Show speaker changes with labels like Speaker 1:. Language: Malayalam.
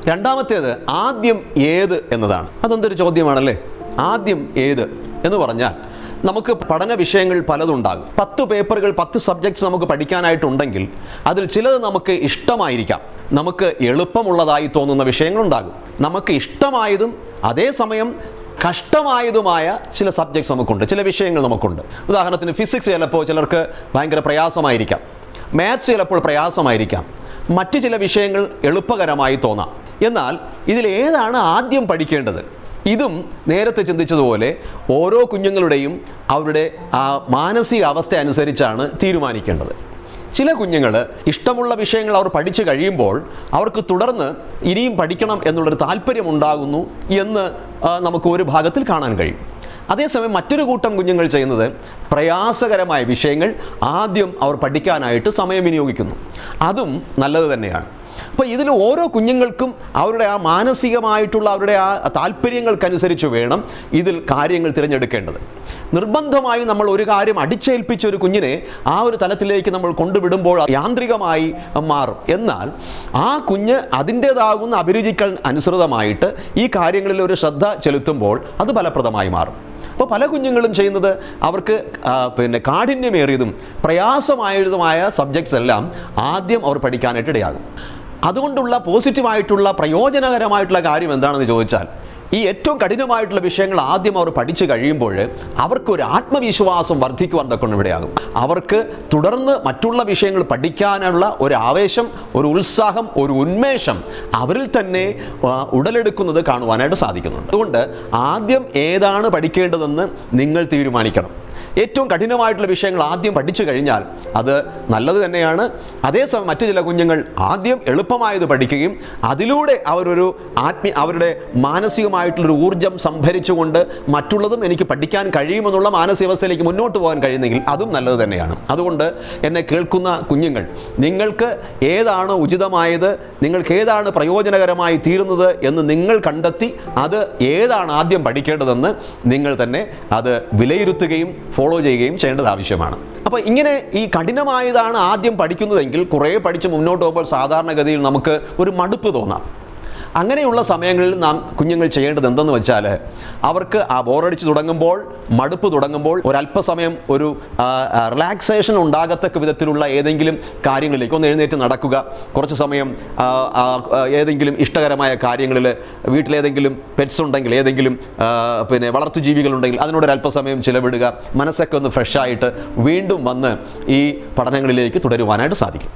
Speaker 1: രണ്ടാമത്തേത് ആദ്യം ഏത് എന്നതാണ്. അതെന്തൊരു ചോദ്യമാണല്ലേ. ആദ്യം ഏത് എന്ന് പറഞ്ഞാൽ നമുക്ക് പഠന വിഷയങ്ങൾ പലതുണ്ടാകും. 10 പേപ്പറുകൾ 10 സബ്ജക്ട്സ് നമുക്ക് പഠിക്കാനായിട്ടുണ്ടെങ്കിൽ അതിൽ ചിലത് നമുക്ക് ഇഷ്ടമായിരിക്കാം, നമുക്ക് എളുപ്പമുള്ളതായി തോന്നുന്ന വിഷയങ്ങളുണ്ടാകും. നമുക്ക് ഇഷ്ടമായതും അതേസമയം കഷ്ടമായതുമായ ചില സബ്ജക്ട്സ് നമുക്കുണ്ട്, ചില വിഷയങ്ങൾ നമുക്കുണ്ട്. ഉദാഹരണത്തിന് ഫിസിക്സ് ചിലപ്പോൾ ചിലർക്ക് ഭയങ്കര പ്രയാസമായിരിക്കാം, മാത്സ് ചിലപ്പോൾ പ്രയാസമായിരിക്കാം, മറ്റ് ചില വിഷയങ്ങൾ എളുപ്പകരമായി തോന്നാം. എന്നാൽ ഇതിലേതാണ് ആദ്യം പഠിക്കേണ്ടത്? ഇതും നേരത്തെ ചിന്തിച്ചതുപോലെ ഓരോ കുഞ്ഞുങ്ങളുടെയും അവരുടെ ആ മാനസിക അവസ്ഥ അനുസരിച്ചാണ് തീരുമാനിക്കേണ്ടത്. ചില കുഞ്ഞുങ്ങൾ ഇഷ്ടമുള്ള വിഷയങ്ങൾ അവർ പഠിച്ചു കഴിയുമ്പോൾ അവർക്ക് തുടർന്ന് ഇനിയും പഠിക്കണം എന്നുള്ളൊരു താല്പര്യം ഉണ്ടാകുന്നു എന്ന് നമുക്ക് ഒരു ഭാഗത്തിൽ കാണാൻ കഴിയും. അതേസമയം മറ്റൊരു കൂട്ടം കുഞ്ഞുങ്ങൾ ചെയ്യുന്നത് പ്രയാസകരമായ വിഷയങ്ങൾ ആദ്യം അവർ പഠിക്കാനായിട്ട് സമയം വിനിയോഗിക്കുന്നു. അതും നല്ലത് തന്നെയാണ്. അപ്പോൾ ഇതിൽ ഓരോ കുഞ്ഞുങ്ങൾക്കും അവരുടെ ആ മാനസികമായിട്ടുള്ള അവരുടെ ആ താല്പര്യങ്ങൾക്കനുസരിച്ച് വേണം ഇതിൽ കാര്യങ്ങൾ തിരഞ്ഞെടുക്കേണ്ടത്. നിർബന്ധമായും നമ്മൾ ഒരു കാര്യം അടിച്ചേൽപ്പിച്ച ഒരു കുഞ്ഞിനെ ആ ഒരു തലത്തിലേക്ക് നമ്മൾ കൊണ്ടുവിടുമ്പോൾ യാന്ത്രികമായി മാറും. എന്നാൽ ആ കുഞ്ഞ് അതിൻ്റേതാകുന്ന അഭിരുചികൾ അനുസൃതമായിട്ട് ഈ കാര്യങ്ങളിൽ ഒരു ശ്രദ്ധ ചെലുത്തുമ്പോൾ അത് ഫലപ്രദമായി മാറും. അപ്പോൾ പല കുഞ്ഞുങ്ങളും ചെയ്യുന്നത് അവർക്ക് കാഠിന്യമേറിയതും പ്രയാസമായതുമായ സബ്ജക്ട്സ് എല്ലാം ആദ്യം അവർ പഠിക്കാനായിട്ട് ഇടയാകും. അതുകൊണ്ടുള്ള പോസിറ്റീവായിട്ടുള്ള പ്രയോജനകരമായിട്ടുള്ള കാര്യം എന്താണെന്ന് ചോദിച്ചാൽ ഈ ഏറ്റവും കഠിനമായിട്ടുള്ള വിഷയങ്ങൾ ആദ്യം അവർ പഠിച്ചു കഴിയുമ്പോൾ അവർക്കൊരു ആത്മവിശ്വാസം വർദ്ധിക്കുവാൻ തക്കൊണ്ട് ഇവിടെയാകും. അവർക്ക് തുടർന്ന് മറ്റുള്ള വിഷയങ്ങൾ പഠിക്കാനുള്ള ഒരു ആവേശം, ഒരു ഉത്സാഹം, ഒരു ഉന്മേഷം അവരിൽ തന്നെ ഉടലെടുക്കുന്നത് കാണുവാനായിട്ട് സാധിക്കുന്നുണ്ട്. അതുകൊണ്ട് ആദ്യം ഏതാണ് പഠിക്കേണ്ടതെന്ന് നിങ്ങൾ തീരുമാനിക്കണം. ഏറ്റവും കഠിനമായിട്ടുള്ള വിഷയങ്ങൾ ആദ്യം പഠിച്ചു കഴിഞ്ഞാൽ അത് നല്ലത് തന്നെയാണ്. അതേസമയം മറ്റു ചില കുഞ്ഞുങ്ങൾ ആദ്യം എളുപ്പമായത് പഠിക്കുകയും അതിലൂടെ അവരുടെ മാനസികമായിട്ടുള്ളൊരു ഊർജ്ജം സംഭരിച്ചുകൊണ്ട് മറ്റുള്ളതും എനിക്ക് പഠിക്കാൻ കഴിയുമെന്നുള്ള മാനസികാവസ്ഥയിലേക്ക് മുന്നോട്ട് പോകാൻ കഴിയുന്നെങ്കിൽ അതും നല്ലത് തന്നെയാണ്. അതുകൊണ്ട് എന്നെ കേൾക്കുന്ന കുഞ്ഞുങ്ങൾ, നിങ്ങൾക്ക് ഏതാണ് ഉചിതമായത്, നിങ്ങൾക്ക് ഏതാണ് പ്രയോജനകരമായി തീരുന്നത് എന്ന് നിങ്ങൾ കണ്ടെത്തി അത് ഏതാണ് ആദ്യം പഠിക്കേണ്ടതെന്ന് നിങ്ങൾ തന്നെ അത് വിലയിരുത്തുകയും ഫോളോ ചെയ്യുകയും ചെയ്യേണ്ടത് ആവശ്യമാണ്. അപ്പോൾ ഇങ്ങനെ ഈ കഠിനമായതാണ് ആദ്യം പഠിക്കുന്നതെങ്കിൽ കുറേ പഠിച്ച് മുന്നോട്ട് പോകുമ്പോൾ സാധാരണഗതിയിൽ നമുക്ക് ഒരു മടുപ്പ് തോന്നാം. അങ്ങനെയുള്ള സമയങ്ങളിൽ നാം കുഞ്ഞുങ്ങൾ ചെയ്യേണ്ടത് എന്തെന്ന് വെച്ചാൽ അവർക്ക് ആ ബോറടിച്ച് തുടങ്ങുമ്പോൾ, മടുപ്പ് തുടങ്ങുമ്പോൾ ഒരല്പസമയം ഒരു റിലാക്സേഷൻ ഉണ്ടാകത്തക്ക വിധത്തിലുള്ള ഏതെങ്കിലും കാര്യങ്ങളിലേക്ക് ഒന്ന് എഴുന്നേറ്റ് നടക്കുക. കുറച്ച് സമയം ഏതെങ്കിലും ഇഷ്ടകരമായ കാര്യങ്ങളിൽ, വീട്ടിലേതെങ്കിലും പെറ്റ്സ് ഉണ്ടെങ്കിൽ, ഏതെങ്കിലും വളർത്തുജീവികളുണ്ടെങ്കിൽ അതിനോടൊരല്പസമയം ചിലവിടുക. മനസ്സൊക്കെ ഒന്ന് ഫ്രഷായിട്ട് വീണ്ടും വന്ന് ഈ പഠനങ്ങളിലേക്ക് തുടരുവാനായിട്ട് സാധിക്കും.